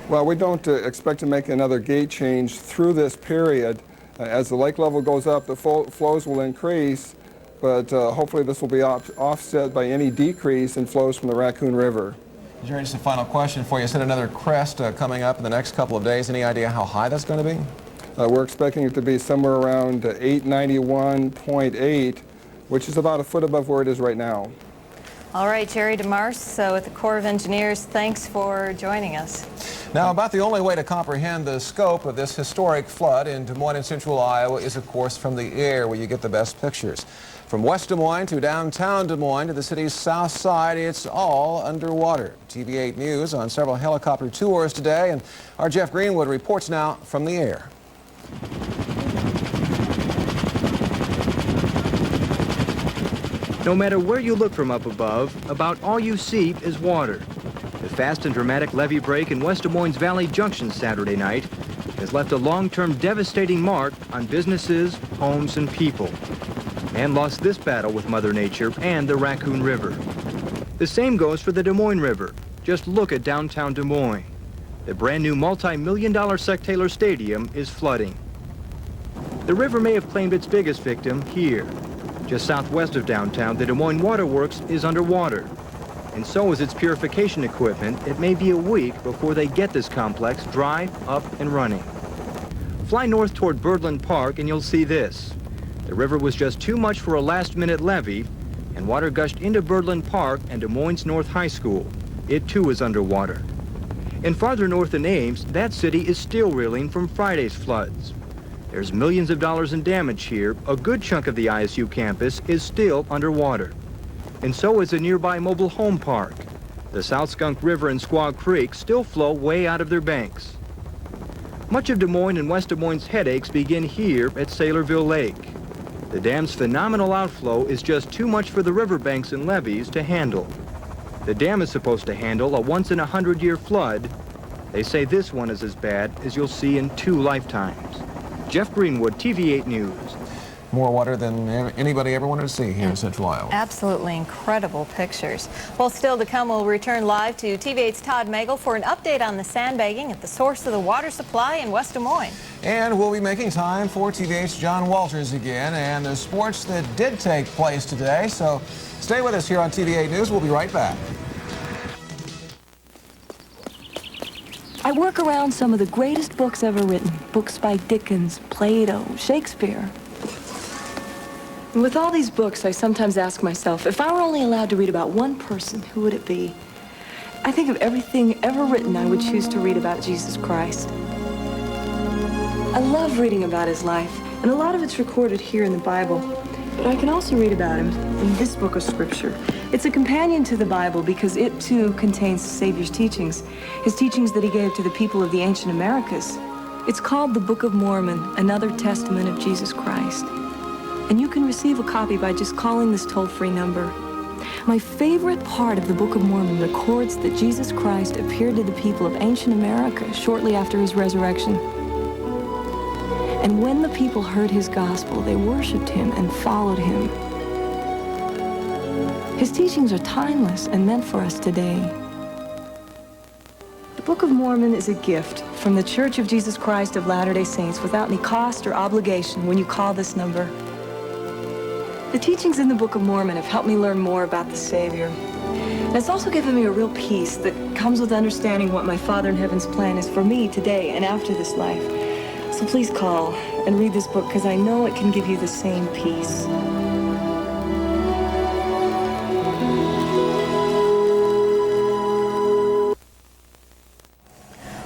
Well, we don't expect to make another gate change through this period. As the lake level goes up, the flows will increase, but hopefully this will be offset by any decrease in flows from the Raccoon River.
Jerry, just a final question for you. You said another crest coming up in the next couple of days. Any idea how high that's going to be?
We're expecting it to be somewhere around 891.8, which is about a foot above where it is right now.
All right, Jerry DeMars with the Corps of Engineers, thanks for joining us.
Now, about the only way to comprehend the scope of this historic flood in Des Moines and central Iowa is, of course, from the air, where you get the best pictures. From West Des Moines to downtown Des Moines to the city's south side, it's all underwater. TV-8 News on several helicopter tours today, and our Jeff Greenwood reports now from the air.
No matter where you look from up above, about all you see is water. The fast and dramatic levee break in West Des Moines Valley Junction Saturday night has left a long-term devastating mark on businesses, homes, and people. And lost this battle with Mother Nature and the Raccoon River. The same goes for the Des Moines River. Just look at downtown Des Moines. The brand new multi-million-dollar Sec Taylor Stadium is flooding. The river may have claimed its biggest victim here. Just southwest of downtown, the Des Moines Waterworks is underwater. And so is its purification equipment. It may be a week before they get this complex dry, up, and running. Fly north toward Birdland Park and you'll see this. The river was just too much for a last-minute levee, and water gushed into Birdland Park and Des Moines North High School. It too is underwater. And farther north in Ames, that city is still reeling from Friday's floods. There's millions of dollars in damage here. A good chunk of the ISU campus is still underwater. And so is a nearby mobile home park. The South Skunk River and Squaw Creek still flow way out of their banks. Much of Des Moines and West Des Moines' headaches begin here at Saylorville Lake. The dam's phenomenal outflow is just too much for the riverbanks and levees to handle. The dam is supposed to handle a once-in-a-100-year flood. They say this one is as bad as you'll see in 2 lifetimes. Jeff Greenwood, TV-8 News.
More water than anybody ever wanted to see here in Central Iowa.
Absolutely incredible pictures. Well, still to come, we'll return live to TV-8's Todd Magel for an update on the sandbagging at the source of the water supply in West Des Moines.
And we'll be making time for TV-8's John Walters again and the sports that did take place today. So stay with us here on TV-8 News. We'll be right back.
I work around some of the greatest books ever written. Books by Dickens, Plato, Shakespeare. And with all these books, I sometimes ask myself, if I were only allowed to read about one person, who would it be? I think of everything ever written I would choose to read about Jesus Christ. I love reading about his life, and a lot of it's recorded here in the Bible. But I can also read about him in this book of Scripture. It's a companion to the Bible because it, too, contains the Savior's teachings, his teachings that he gave to the people of the ancient Americas. It's called the Book of Mormon, another testament of Jesus Christ. And you can receive a copy by just calling this toll-free number. My favorite part of the Book of Mormon records that Jesus Christ appeared to the people of ancient America shortly after his resurrection. And when the people heard his gospel, they worshiped him and followed him. His teachings are timeless and meant for us today. The Book of Mormon is a gift from the Church of Jesus Christ of Latter-day Saints without any cost or obligation when you call this number. The teachings in the Book of Mormon have helped me learn more about the Savior. And it's also given me a real peace that comes with understanding what my Father in Heaven's plan is for me today and after this life. So please call and read this book because I know it can give you the same peace.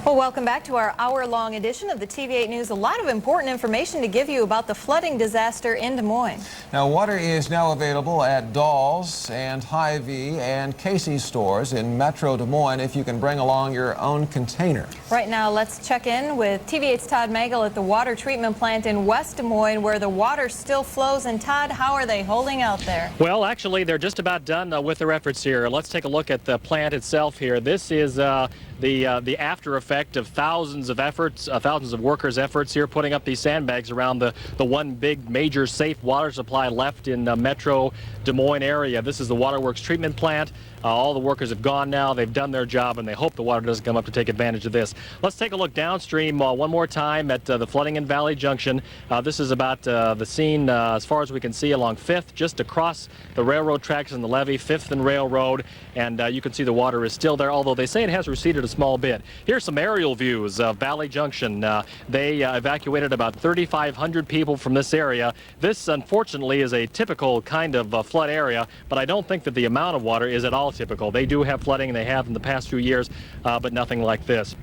Well, welcome back to our hour-long edition of the TV-8 News. A lot of important information to give you about the flooding disaster in Des Moines.
Now, water is now available at Dahl's and Hy-Vee and Casey's stores in Metro Des Moines if you can bring along your own container.
Right now, let's check in with TV-8's Todd Magel at the water treatment plant in West Des Moines where the water still flows. And Todd, how are they holding out there?
Well, actually, they're just about done with their efforts here. Let's take a look at the plant itself here. This is the after effect of thousands of efforts, thousands of workers' efforts here putting up these sandbags around the one big major safe water supply left in the Metro Des Moines area. This is the Waterworks treatment plant. All the workers have gone now. They've done their job, and they hope the water doesn't come up to take advantage of this. Let's take a look downstream one more time at the flooding in Valley Junction. This is about the scene as far as we can see along 5th, just across the railroad tracks and the levee, 5th and Railroad, and you can see the water is still there, although they say it has receded a small bit. Here's some aerial views of Valley Junction. They evacuated about 3,500 people from this area. This, unfortunately, is a typical kind of flood area, but I don't think that the amount of water is at all typical. They do have flooding, and they have in the past few years, but nothing like this.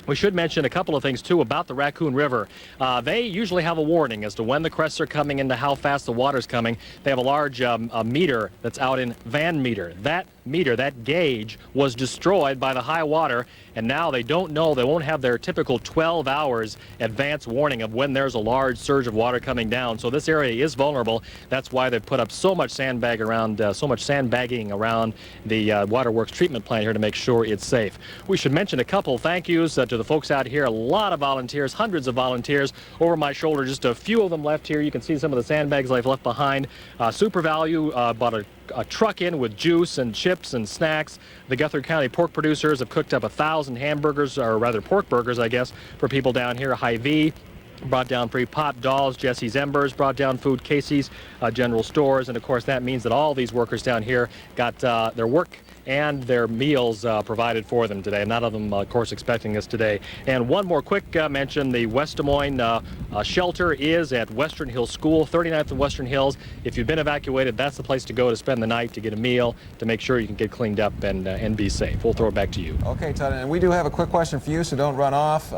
We should mention a couple of things, too, about the Raccoon River. They usually have a warning as to when the crests are coming and to how fast the water's coming. They have a large meter that's out in Van Meter. That meter, that gauge, was destroyed by the high water, and now they don't know, they won't have their typical 12 hours advance warning of when there's a large surge of water coming down. So this area is vulnerable. That's why they've put up so much sandbagging around the Waterworks treatment plant here to make sure it's safe. We should mention a couple thank yous to the folks out here. A lot of volunteers, hundreds of volunteers. Over my shoulder, just a few of them left here. You can see some of the sandbags they've left behind. Super Value bought a truck in with juice and chips and snacks. The Guthrie County pork producers have cooked up 1,000 hamburgers, or rather pork burgers, I guess, for people down here. Hy-Vee brought down free pop dolls. Jesse's Embers brought down food. Casey's General Stores. And, of course, that means that all these workers down here got their work and their meals provided for them today. None of them, of course, expecting this today. And one more quick mention, the West Des Moines shelter is at Western Hills School, 39th and Western Hills. If you've been evacuated, that's the place to go to spend the night, to get a meal, to make sure you can get cleaned up and be safe. We'll throw it back to you.
Okay, Todd, and we do have a quick question for you, so don't run off.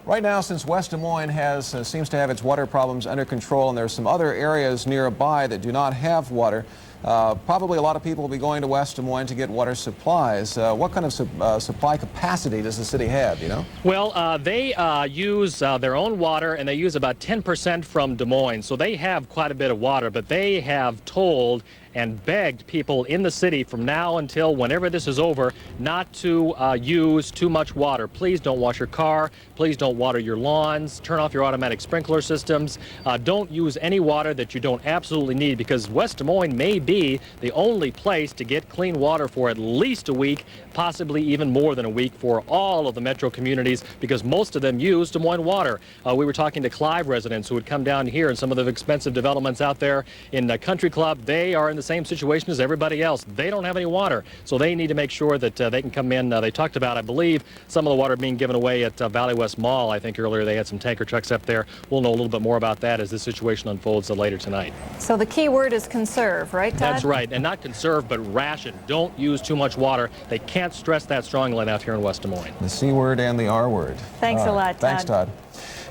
Right now, since West Des Moines seems to have its water problems under control, and there's some other areas nearby that do not have water, probably a lot of people will be going to West Des Moines to get water supplies. What kind of supply capacity does the city have, you know?
Well, they use their own water, and they use about 10% from Des Moines. So they have quite a bit of water, but they have told and begged people in the city from now until whenever this is over not to use too much water. Please don't wash your car. Please don't water your lawns. Turn off your automatic sprinkler systems. Don't use any water that you don't absolutely need, because West Des Moines may be the only place to get clean water for at least a week, possibly even more than a week for all of the metro communities, because most of them use Des Moines water. We were talking to Clive residents who would come down here, and some of the expensive developments out there in the Country Club, they are in the same situation as everybody else. They don't have any water, so they need to make sure that they can come in. They talked about, I believe, some of the water being given away at Valley West Mall. I think earlier they had some tanker trucks up there. We'll know a little bit more about that as this situation unfolds later tonight.
So the key word is conserve, right, Todd?
That's right, and not conserve, but ration. Don't use too much water. They can't stress that strongly enough here in West Des Moines.
The C word and the R word.
Thanks a lot, Todd.
Thanks, Todd.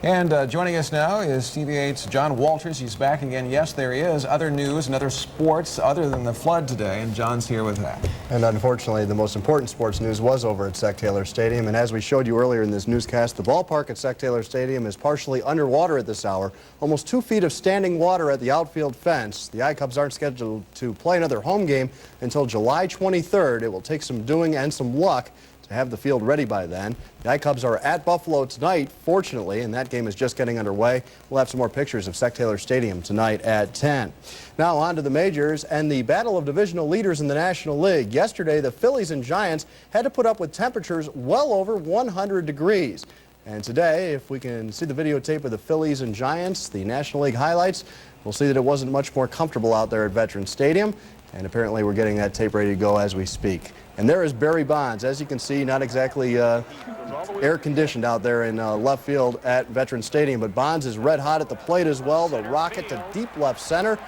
And joining us now is TV-8's John Walters. He's back again. Yes, there is other news and other sports other than the flood today, and John's here with that.
And unfortunately, the most important sports news was over at Sec Taylor Stadium. And as we showed you earlier in this newscast, the ballpark at Sec Taylor Stadium is partially underwater at this hour. Almost 2 feet of standing water at the outfield fence. The I-Cubs aren't scheduled to play another home game until July 23rd. It will take some doing and some luck to have the field ready by then. The I-Cubs are at Buffalo tonight, fortunately, and that game is just getting underway. We'll have some more pictures of Sec Taylor Stadium tonight at 10. Now on to the majors and the battle of divisional leaders in the National League. Yesterday, the Phillies and Giants had to put up with temperatures well over 100 degrees. And today, if we can see the videotape of the Phillies and Giants, the National League highlights, we'll see that it wasn't much more comfortable out there at Veterans Stadium. And apparently we're getting that tape ready to go as we speak. And there is Barry Bonds. As you can see, not exactly air-conditioned out there in left field at Veterans Stadium, but Bonds is red hot at the plate as well. The rocket to deep left center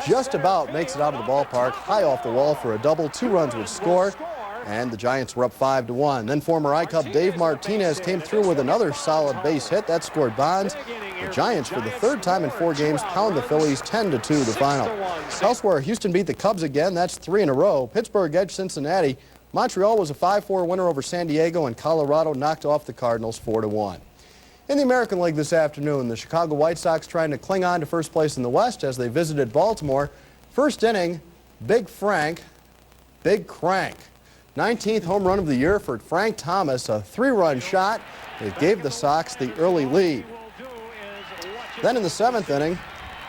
just about makes it out of the ballpark, high off the wall for a double. 2 runs would score, and the Giants were up 5-1. Then former I-Cub Dave Martinez came through with another solid base hit. That scored Bonds. The Giants, for the 3rd time in 4 games, pound the Phillies 10-2 the final. Elsewhere, Houston beat the Cubs again. That's 3 in a row. Pittsburgh edged Cincinnati. Montreal was a 5-4 winner over San Diego, and Colorado knocked off the Cardinals 4-1. In the American League this afternoon, the Chicago White Sox trying to cling on to first place in the West as they visited Baltimore. First inning, Big Frank, Big Crank. 19th home run of the year for Frank Thomas, a 3-run shot. It gave the Sox the early lead. Then in the 7th inning,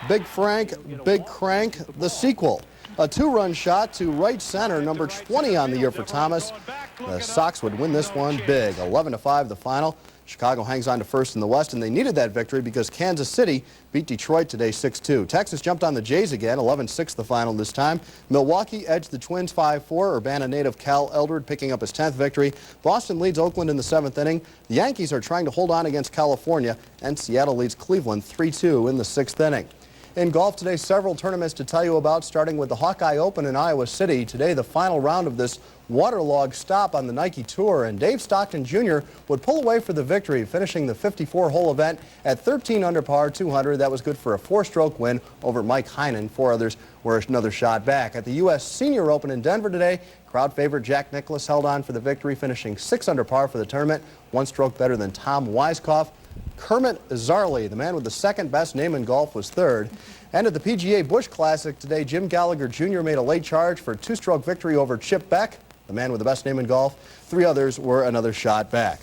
Big Frank, Big Crank, the sequel. A 2-run shot to right center, number 20 on the year for Thomas. The Sox would win this one big, 11-5 the final. Chicago hangs on to first in the West, and they needed that victory because Kansas City beat Detroit today 6-2. Texas jumped on the Jays again, 11-6 the final this time. Milwaukee edged the Twins 5-4. Urbana native Cal Eldred picking up his 10th victory. Boston leads Oakland in the 7th inning. The Yankees are trying to hold on against California, and Seattle leads Cleveland 3-2 in the 6th inning. In golf today, several tournaments to tell you about, starting with the Hawkeye Open in Iowa City. Today, the final round of this waterlogged stop on the Nike Tour, and Dave Stockton Jr. would pull away for the victory, finishing the 54-hole event at 13 under par 200. That was good for a 4-stroke win over Mike Heinen. 4 others were another shot back. At the U.S. Senior Open in Denver today, crowd favorite Jack Nicklaus held on for the victory, finishing 6 under par for the tournament, 1 stroke better than Tom Weiskopf. Kermit Zarley, the man with the 2nd best name in golf, was 3rd. And at the PGA Busch Classic today, Jim Gallagher Jr. made a late charge for a 2-stroke victory over Chip Beck, the man with the best name in golf. 3 others were another shot back.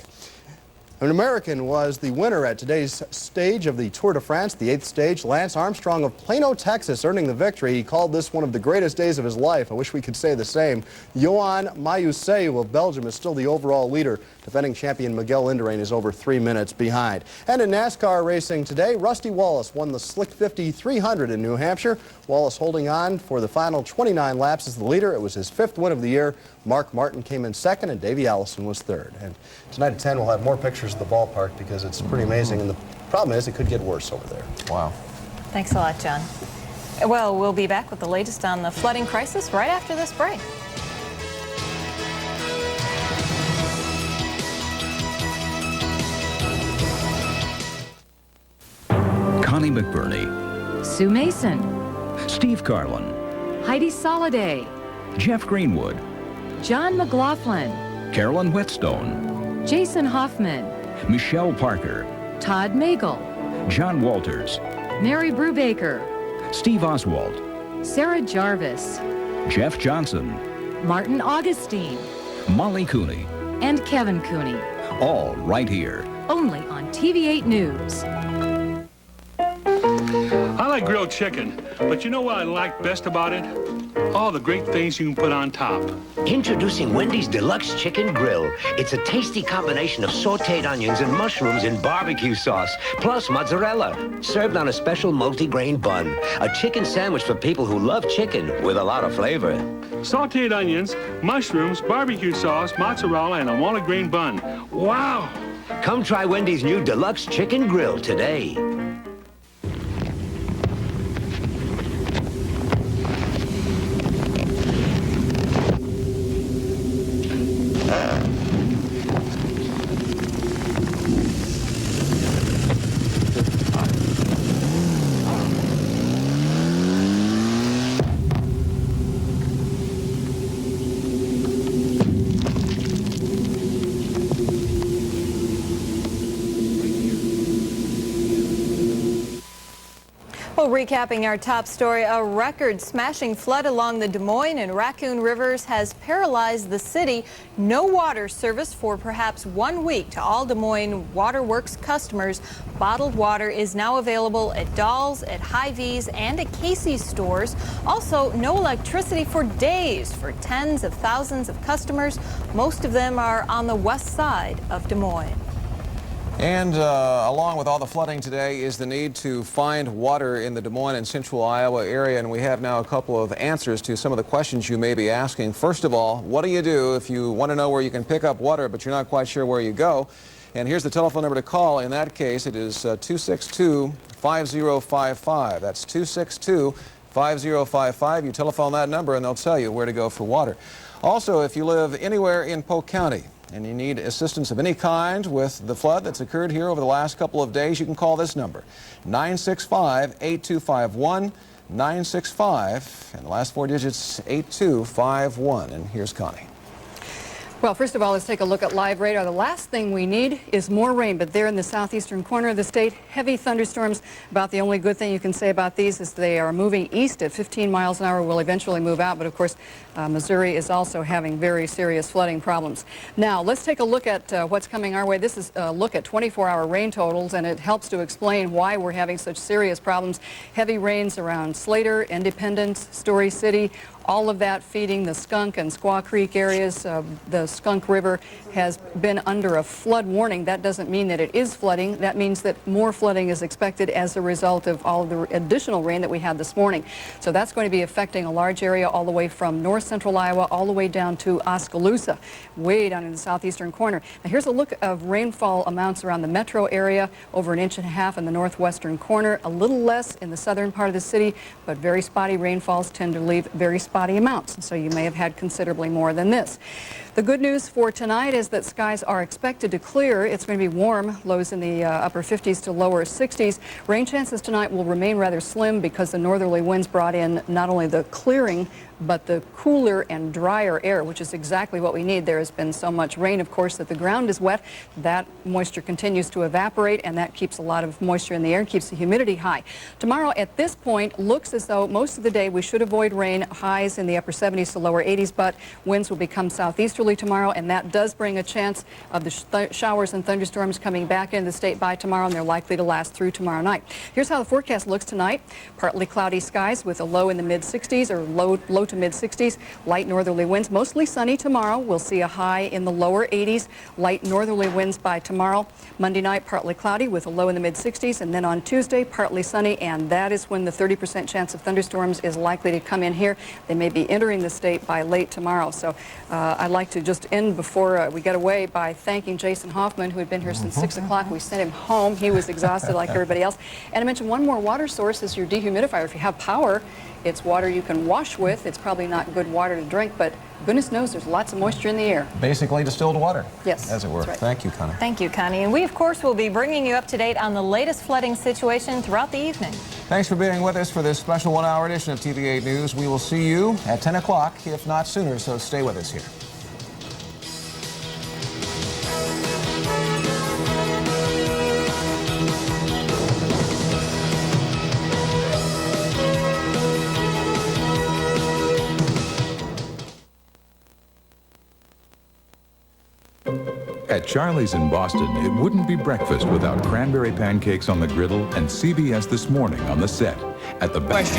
An American was the winner at today's stage of the Tour de France, the 8th stage. Lance Armstrong of Plano, Texas, earning the victory. He called this one of the greatest days of his life. I wish we could say the same. Johan Mayuseu of Belgium is still the overall leader. Defending champion Miguel Indurain is over 3 minutes behind. And in NASCAR racing today, Rusty Wallace won the Slick 50 300 in New Hampshire. Wallace holding on for the final 29 laps as the leader. It was his 5th win of the year. Mark Martin came in 2nd and Davey Allison was 3rd. And tonight at 10 we'll have more pictures of the ballpark because it's pretty amazing. And the problem is it could get worse over there.
Wow.
Thanks a lot, John. Well, we'll be back with the latest on the flooding crisis right after this break.
Connie McBurney,
Sue Mason,
Steve Carlin,
Heidi Soliday,
Jeff Greenwood,
John McLaughlin,
Carolyn Whetstone,
Jason Hoffman,
Michelle Parker,
Todd Magel,
John Walters,
Mary Brubaker,
Steve Oswald,
Sarah Jarvis,
Jeff Johnson,
Martin Augustine,
Molly Cooney,
and Kevin Cooney.
all right here.
Only on TV-8 News.
I like grilled chicken, but you know what I like best about it? All the great things you can put on top.
Introducing Wendy's Deluxe Chicken Grill. It's a tasty combination of sauteed onions and mushrooms in barbecue sauce, plus mozzarella, served on a special multi-grain bun. A chicken sandwich for people who love chicken with a lot of flavor.
Sauteed onions, mushrooms, barbecue sauce, mozzarella, and a multi-grain bun. Wow!
Come try Wendy's new Deluxe Chicken Grill today.
Well, recapping our top story, a record-smashing flood along the Des Moines and Raccoon Rivers has paralyzed the city. No water service for perhaps 1 week to all Des Moines Waterworks customers. Bottled water is now available at Dahl's, at Hy-Vee's, and at Casey's stores. Also, no electricity for days for tens of thousands of customers. Most of them are on the west side of Des Moines.
And along with all the flooding today is the need to find water in the Des Moines and central Iowa area. And we have now a couple of answers to some of the questions you may be asking. First of all, what do you do if you want to know where you can pick up water, but you're not quite sure where you go? And here's the telephone number to call. In that case, it is 262-5055. That's 262-5055. You telephone that number and they'll tell you where to go for water. Also, if you live anywhere in Polk County, and you need assistance of any kind with the flood that's occurred here over the last couple of days, you can call this number, 965-8251, 965, and the last 4 digits, 8251. And here's Connie.
Well, first of all, let's take a look at live radar. The last thing we need is more rain, but there in the southeastern corner of the state, heavy thunderstorms. About the only good thing you can say about these is they are moving east at 15 miles an hour, will eventually move out, but of course, Missouri is also having very serious flooding problems. Now, let's take a look at what's coming our way. This is a look at 24-hour rain totals, and it helps to explain why we're having such serious problems. Heavy rains around Slater, Independence, Story City, all of that feeding the Skunk and Squaw Creek areas. The Skunk River has been under a flood warning. That doesn't mean that it is flooding. That means that more flooding is expected as a result of all of the additional rain that we had this morning. So that's going to be affecting a large area all the way from north central Iowa all the way down to Oskaloosa, way down in the southeastern corner. Now here's a look of rainfall amounts around the metro area, over 1.5 inches in the northwestern corner, a little less in the southern part of the city, but very spotty rainfalls tend to leave very spotty amounts, so you may have had considerably more than this. The good news for tonight is that skies are expected to clear. It's going to be warm, lows in the upper 50s to lower 60s. Rain chances tonight will remain rather slim because the northerly winds brought in not only the clearing but the cooler and drier air, which is exactly what we need. There has been so much rain, of course, that the ground is wet. That moisture continues to evaporate, and that keeps a lot of moisture in the air and keeps the humidity high. Tomorrow, at this point, looks as though most of the day we should avoid rain, highs in the upper 70s to lower 80s, but winds will become southeastern westerly tomorrow, and that does bring a chance of the showers and thunderstorms coming back into the state by tomorrow, and they're likely to last through tomorrow night. Here's how the forecast looks tonight. Partly cloudy skies with a low in the mid-60s or low to mid-60s. Light northerly winds. Mostly sunny tomorrow. We'll see a high in the lower 80s. Light northerly winds by tomorrow. Monday night, partly cloudy with a low in the mid-60s, and then on Tuesday, partly sunny, and that is when the 30% chance of thunderstorms is likely to come in here. They may be entering the state by late tomorrow. So I'd like to just end before we get away by thanking Jason Hoffman, who had been here since 6 o'clock. We sent him home. He was exhausted like everybody else. And I mentioned one more water source is your dehumidifier. If you have power, it's water you can wash with. It's probably not good water to drink, but goodness knows there's lots of moisture in the air.
Basically distilled water.
Yes.
As it were.
That's right.
Thank you, Connie.
Thank you, Connie. And we, of course, will be bringing you up to date on the latest flooding situation throughout the evening.
Thanks for being with us for this special one-hour edition of TV-8 News. We will see you at 10 o'clock, if not sooner, so stay with us here.
At Charlie's in Boston, it wouldn't be breakfast without cranberry pancakes on the griddle and CBS This Morning on the set. At the